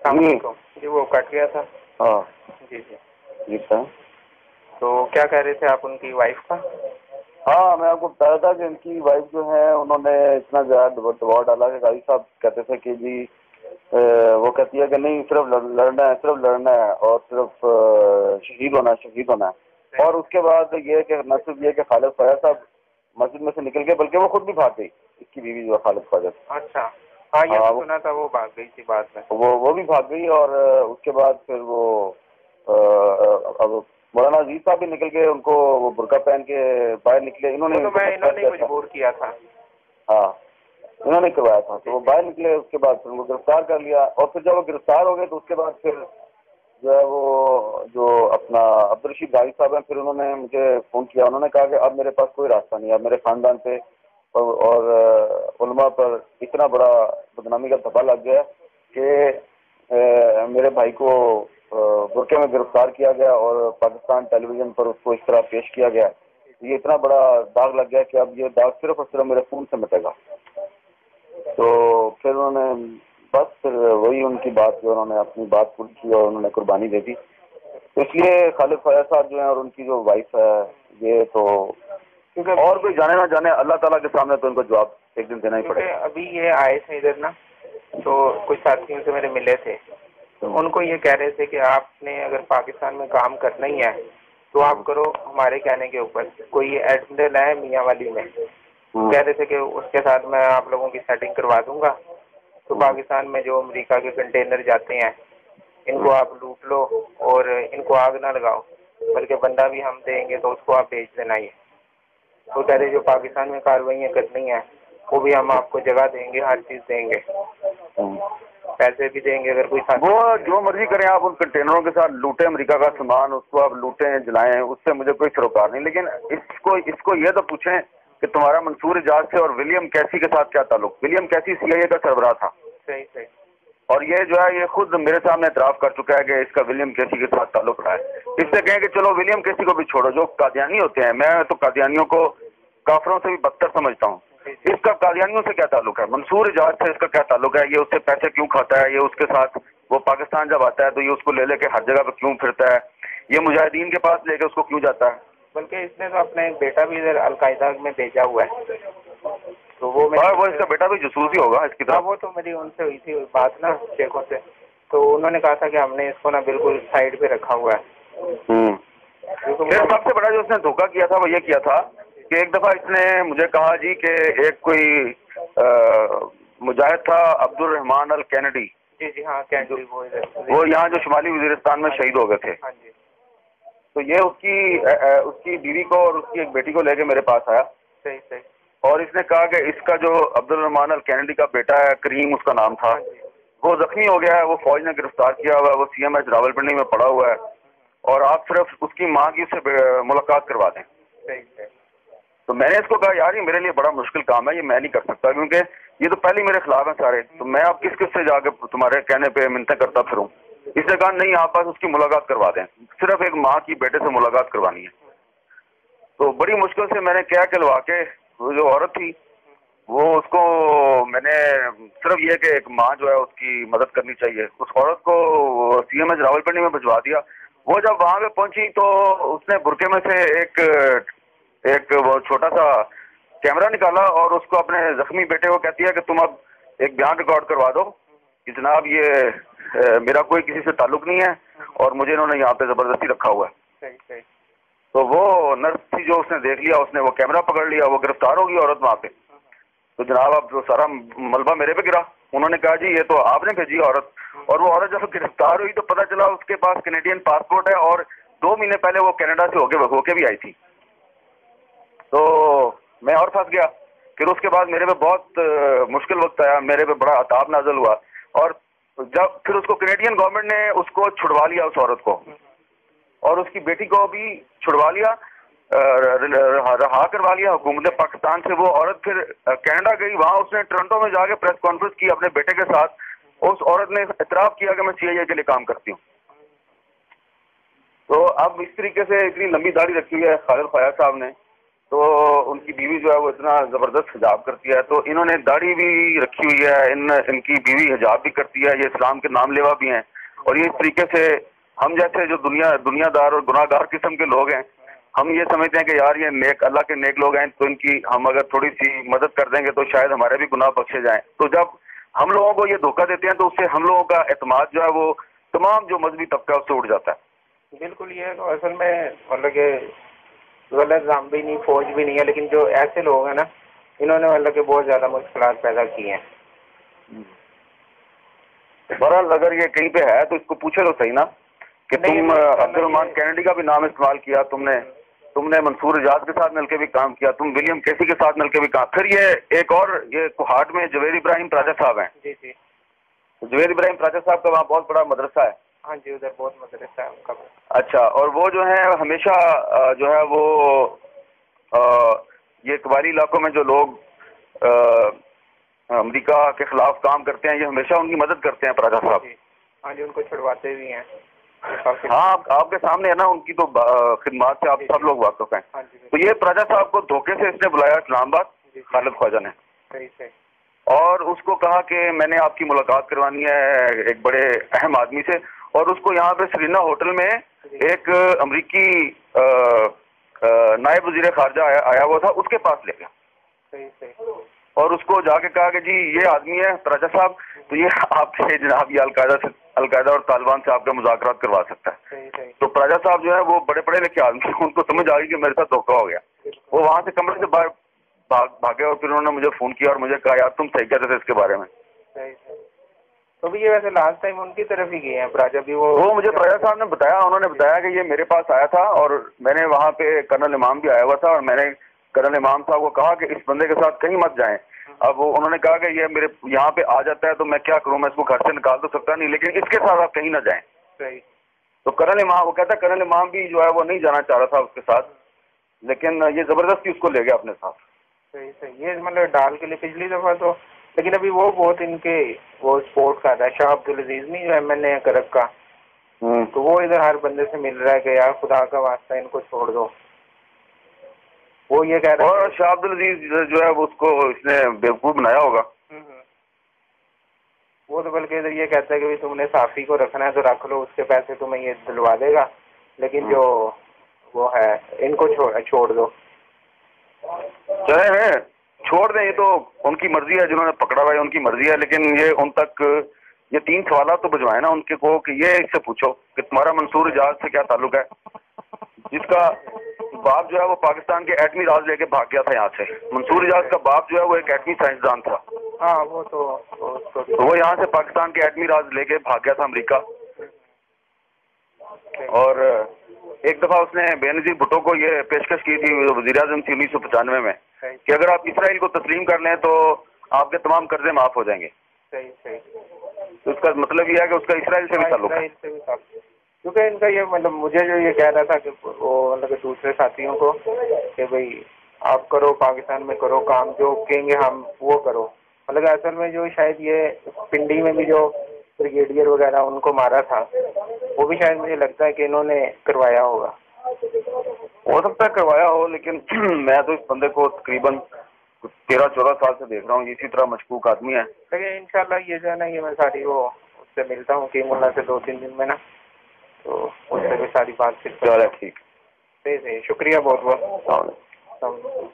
السلام علیکم جی وہ کٹ گیا تھا. ہاں جی جی جی سر. تو کیا کہہ رہے تھے آپ ان کی وائف کا؟ ہاں میں آپ کو بتایا تھا کہ ان کی وائف جو ہے انہوں نے اتنا زیادہ دباؤ ڈالا کہ قاضی صاحب کہتے تھے کہ جی وہ کہتی ہے کہ نہیں صرف لڑنا ہے صرف لڑنا ہے اور صرف شہید ہونا ہے شہید ہونا ہے. اور اس کے بعد یہ کہ نہ صرف یہ کہ خالد فیاض صاحب مسجد میں سے نکل گئے بلکہ وہ خود بھی بھاگ گئی اس کی بیوی جو ہے خالد فیاض. اچھا ہاں یہ تو سنا تھا وہ بھاگ گئی تھی بعد میں. وہ بھی بھاگ گئی اور اس کے بعد پھر وہ اب مولانا عزیز صاحب بھی نکل گئے ان کو وہ برقع پہن کے باہر نکلے. انہوں نے مجبور کیا تھا. ہاں انہوں نے کروایا تھا تو وہ باہر نکلے. اس کے بعد پھر وہ گرفتار کر لیا اور پھر جب وہ گرفتار ہو گئے تو اس کے بعد پھر جو ہے وہ جو اپنا عبدالرشید داعی صاحب ہیں پھر انہوں نے مجھے فون کیا. انہوں نے کہا کہ اب میرے پاس کوئی راستہ نہیں ہے. اب میرے خاندان پہ اور علماء پر اتنا بڑا بدنامی کا دھبا لگ گیا کہ میرے بھائی کو برقعے میں گرفتار کیا گیا اور پاکستان ٹیلی ویژن پر اس کو اس طرح پیش کیا گیا. یہ اتنا بڑا داغ لگ گیا کہ اب یہ داغ صرف اور صرف میرے خون سے مٹے گا. تو پھر انہوں نے بس پھر وہی ان کی بات جو انہوں نے اپنی بات پوری کی اور انہوں نے قربانی دے دی. اس لیے خالد فیاض صاحب جو ہیں اور ان کی جو وائف ہے یہ تو اور کوئی جانے نہ جانے اللہ تعالیٰ کے سامنے تو ان کو جواب ایک دن دینا ہی پڑے گا. ابھی یہ آئے تھے ادھر نا تو کچھ ساتھیوں سے میرے ملے تھے تو ان کو یہ کہہ رہے تھے کہ آپ نے اگر پاکستان میں کام کرنا ہی ہے تو آپ کرو ہمارے کہنے کے اوپر. کوئی ایڈمنل ہے میاں والی میں کہہ رہے تھے کہ اس کے ساتھ میں آپ لوگوں کی سیٹنگ کروا دوں گا تو پاکستان میں جو امریکہ کے کنٹینر جاتے ہیں ان کو آپ لوٹ لو اور ان کو آگ نہ لگاؤ بلکہ بندہ بھی ہم دیں گے تو اس کو آپ بھیج دینا. یہ تو کہہ رہے جو پاکستان میں کاروائیاں کرنی ہیں وہ بھی ہم آپ کو جگہ دیں گے ہر چیز دیں گے پیسے بھی دیں گے. اگر کوئی وہ جو مرضی کریں آپ ان کنٹینروں کے ساتھ لوٹیں امریکہ کا سامان اس کو آپ لوٹیں جلائیں اس سے مجھے کوئی سروکار نہیں. لیکن اس کو یہ تو پوچھیں کہ تمہارا منصور اجاز سے اور ولیم کیسی کے ساتھ کیا تعلق. ولیم کیسی CIA کا سربراہ تھا. صحیح اور یہ جو ہے یہ خود میرے سامنے اعتراف کر چکا ہے کہ اس کا ولیم کیسی کے ساتھ تعلق رہا ہے. اس سے کہیں کہ چلو ولیم کیسی کو بھی چھوڑو جو قادیانی ہوتے ہیں. میں تو قادیانیوں کو کافروں سے بھی بدتر سمجھتا ہوں. اس کا قادیانیوں سے کیا تعلق ہے. منصور اجاز سے اس کا کیا تعلق ہے. یہ اس سے پیسے کیوں کھاتا ہے. یہ اس کے ساتھ وہ پاکستان جب آتا ہے تو یہ اس کو لے کے ہر جگہ پہ کیوں پھرتا ہے. یہ مجاہدین کے پاس لے کے اس کو کیوں جاتا ہے. بلکہ اس نے تو اپنا ایک بیٹا بھی ادھر القاعدہ میں بھیجا ہوا ہے تو وہ اس کا بیٹا بھی جاسوس ہی ہوگا اس کی طرح. وہ تو میری ان سے ہوئی تھی بات نا شیخوں سے تو انہوں نے کہا تھا کہ ہم نے اس کو نا بالکل سائڈ پہ رکھا ہوا ہے. سب سے بڑا جو اس نے دھوکہ کیا تھا وہ یہ کیا تھا کہ ایک دفعہ اس نے مجھے کہا جی کہ ایک کوئی مجاہد تھا عبد الرحمان الکینیڈی. جی ہاں کینیڈی وہ یہاں جو شمالی وزیرستان میں شہید ہو گئے تھے. تو یہ اس کی بیوی کو اور اس کی ایک بیٹی کو لے کے میرے پاس آیا. صحیح اور اس نے کہا کہ اس کا جو عبد الرحمان الکینیڈی کا بیٹا ہے کریم اس کا نام تھا وہ زخمی ہو گیا ہے. وہ فوج نے گرفتار کیا ہوا ہے. وہ CMH راولپنڈی میں پڑا ہوا ہے اور آپ صرف اس کی ماں کی اس سے ملاقات کروا دیں. تو میں نے اس کو کہا یار یہ میرے لیے بڑا مشکل کام ہے. یہ میں نہیں کر سکتا کیونکہ یہ تو پہلے میرے خلاف ہیں سارے. تو میں اب کس سے جا کے تمہارے کہنے پہ منتیں کرتا پھروں. اس نے کہا نہیں آپ بس اس کی ملاقات کروا دیں. صرف ایک ماں کی بیٹے سے ملاقات کروانی ہے. تو بڑی مشکل سے میں نے کیا کہلوا کے وہ جو عورت تھی وہ اس کو میں نے صرف یہ کہ ایک ماں جو ہے اس کی مدد کرنی چاہیے اس عورت کو CMH راولپنڈی میں بھجوا دیا. وہ جب وہاں پہ پہنچی تو اس نے برقعے میں سے ایک وہ چھوٹا سا کیمرہ نکالا اور اس کو اپنے زخمی بیٹے کو کہتی ہے کہ تم اب ایک بیان ریکارڈ کروا دو کہ جناب یہ میرا کوئی کسی سے تعلق نہیں ہے اور مجھے انہوں نے یہاں پہ زبردستی رکھا ہوا ہے. تو وہ نرس تھی جو اس نے دیکھ لیا اس نے وہ کیمرہ پکڑ لیا. وہ گرفتار ہوگی عورت وہاں پہ. تو جناب اب جو سارا ملبہ میرے پہ گرا. انہوں نے کہا جی یہ تو آپ نے بھیجی عورت. اور وہ عورت جب گرفتار ہوئی تو پتہ چلا اس کے پاس کینیڈین پاسپورٹ ہے اور 2 مہینے پہلے وہ کینیڈا سے ہو کے بھی آئی تھی. تو میں اور پھنس گیا. پھر اس کے بعد میرے پہ بہت مشکل وقت آیا. میرے پہ بڑا عذاب نازل ہوا اور جب پھر اس کو کینیڈین گورنمنٹ نے اس کو چھڑوا لیا اس عورت کو اور اس کی بیٹی کو بھی چھڑوا لیا رہا کروا لیا حکومت پاکستان سے. وہ عورت پھر کینیڈا گئی. وہاں اس نے ٹورنٹو میں جا کے پریس کانفرنس کی اپنے بیٹے کے ساتھ. اس عورت نے اعتراف کیا کہ میں CIA کے لیے کام کرتی ہوں. تو اب اس طریقے سے اتنی لمبی داڑھی رکھی ہے خالد فیاض صاحب نے تو ان کی بیوی جو ہے وہ اتنا زبردست حجاب کرتی ہے، تو انہوں نے داڑھی بھی رکھی ہوئی ہے، ان کی بیوی حجاب بھی کرتی ہے، یہ اسلام کے نام لیوا بھی ہیں، اور یہ اس طریقے سے ہم جیسے جو دنیا دار اور گناہ گار قسم کے لوگ ہیں، ہم یہ سمجھتے ہیں کہ یار یہ نیک اللہ کے نیک لوگ ہیں، تو ان کی ہم اگر تھوڑی سی مدد کر دیں گے تو شاید ہمارے بھی گناہ بخشے جائیں. تو جب ہم لوگوں کو یہ دھوکہ دیتے ہیں تو اس سے ہم لوگوں کا اعتماد جو ہے وہ تمام جو مذہبی طبقہ اس سے اٹھ جاتا ہے. بالکل یہ تو اصل میں مطلب کہ غلط نظام بھی نہیں، فوج بھی نہیں ہے، لیکن جو ایسے لوگ ہیں نا انہوں نے مطلب کہ بہت زیادہ مشکلات پیدا کی ہیں. بہرحال اگر یہ کہیں پہ ہے تو اس کو پوچھے تو صحیح نا کہ تم عبد الرحمان کینیڈی کا بھی نام استعمال کیا، تم نے منصور اجاز کے ساتھ مل کے بھی کام کیا، تم ولیم کیسی کے ساتھ مل کے بھی کام. پھر یہ ایک اور یہ کوہاٹ میں جویر ابراہیم پراجا صاحب ہیں. جی جی جویر ابراہیم پراجا صاحب کا وہاں بہت بڑا مدرسہ ہے. ہاں جی ادھر بہت مدرسہ ہے ان کا. اچھا، اور وہ جو ہے ہمیشہ جو ہے وہ یہ قبائلی علاقوں میں جو لوگ امریکہ کے خلاف کام کرتے ہیں یہ ہمیشہ ان کی مدد کرتے ہیں پراجا صاحب. ہاں جی ان کو چھڑواتے بھی ہیں. ہاں آپ کے سامنے ہے نا ان کی تو خدمات سے آپ سب لوگ واقف ہیں. تو یہ پراجا صاحب کو دھوکے سے اس نے بلایا اسلام آباد خالد خواجہ نے، اور اس کو کہا کہ میں نے آپ کی ملاقات کروانی ہے ایک بڑے اہم آدمی سے، اور اس کو یہاں پہ سرینا ہوٹل میں ایک امریکی نائب وزیر خارجہ آیا ہوا تھا، اس کے پاس لے گیا اور اس کو جا کے کہا کہ جی یہ آدمی ہے پراجا صاحب، تو یہ آپ سے جناب یہ القاعدہ اور طالبان سے آپ کے مذاکرات کروا سکتا ہے. تو پراجا صاحب جو ہے وہ بڑے پڑھے لکھے آدمی، ان کو سمجھ آ گئی کہ میرے ساتھ دھوکہ ہو گیا. وہ وہاں سے کمرے سے باہر بھاگے اور پھر انہوں نے مجھے فون کیا اور مجھے کہا یار تم صحیح کہتے تھے اس کے بارے میں. تو بھی یہ ویسے لاسٹ ٹائم ان کی طرف ہی گئے ہیں پراجا بھی. وہ مجھے پراجا صاحب نے بتایا، انہوں نے بتایا کہ یہ میرے پاس آیا تھا اور میں نے وہاں پہ کرنل امام بھی آیا ہوا تھا، اور میں نے کرنل امام صاحب کو کہا کہ اس بندے کے ساتھ کہیں مت جائیں. اب انہوں نے کہا کہ یہ میرے یہاں پہ آ جاتا ہے تو میں کیا کروں، میں اس کو گھر سے نکال تو سکتا نہیں، لیکن اس کے ساتھ آپ کہیں نہ جائیں. تو کرنل امام وہ کہتا ہے کرنل امام بھی جو ہے وہ نہیں جانا چاہ رہا تھا اس کے ساتھ، لیکن یہ زبردستی اس کو لے گیا اپنے ساتھ. صحیح یہ مطلب ڈال کے لیے پچھلی دفعہ تو، لیکن ابھی وہ بہت ان کے وہ سپورٹ کر رہا ہے شاہ عبدالعزیز نہیں جو ایم ایل اے کرک کا، تو وہ ادھر ہر بندے سے مل رہا ہے کہ یار خدا کا واسطہ ان کو چھوڑ دو. وہ یہ کہہ رہا ہے، اور شاہ عبدالعزیز جو ہے وہ اس کو اس نے بیوقوف بنایا ہوگا. وہ تو بلکہ ادھر یہ کہتا ہے کہ تم نے صافی کو رکھنا ہے تو رکھ لو، اس کے پیسے تمہیں یہ دلوا دے گا، لیکن جو وہ ہے ان کو چھوڑ دو. چلے ہیں چھوڑ دیں، یہ تو ان کی مرضی ہے، جنہوں نے پکڑا ہوا ہے ان کی مرضی ہے، لیکن یہ ان تک یہ 3 سوالات تو بھجوائے نا ان کے کو کہ یہ اس سے پوچھو کہ تمہارا منصور اجاز سے کیا تعلق ہے، جس کا باپ جو ہے وہ پاکستان کے ایٹمی راز لے کے بھاگ گیا تھا یہاں سے. منصور اجاز کا باپ جو ہے وہ ایک ایٹمی سائنسدان تھا. ہاں وہ تو وہ یہاں سے پاکستان کے ایٹمی راز لے کے بھاگ گیا تھا امریکہ. اور ایک دفعہ اس نے بے نظیر بھٹو کو یہ پیشکش کی تھی وزیر اعظم تھی 1995 میں کہ اگر آپ اسرائیل کو تسلیم کر لیں تو آپ کے تمام قرضے معاف ہو جائیں گے. تو اس کا مطلب یہ ہے کہ اس کا اسرائیل سے بھی تعلق ہے. کیونکہ ان کا یہ مطلب مجھے جو یہ کہہ رہا تھا کہ وہ مطلب دوسرے ساتھیوں کو کہ بھائی آپ کرو پاکستان میں کرو کام، جو کہیں گے ہم وہ کرو. مطلب اصل میں جو شاید یہ پنڈی میں بھی جو بریگیڈیئر وغیرہ ان کو مارا تھا وہ بھی شاید مجھے لگتا ہے کہ انہوں نے کروایا ہوگا. ہو سکتا ہے کروایا ہو، لیکن میں تو اس بندے کو تقریباً 13-14 سال سے دیکھ رہا ہوں، اسی طرح مشکوک آدمی ہے. لیکن انشاءاللہ یہ جو ہے نا یہ میں ساری وہ اس سے ملتا ہوں کہ ملا سے 2-3 دن میں نا، تو اس سے بھی ساری بات چیت. چلے ٹھیک ہے. شکریہ بہت بہت.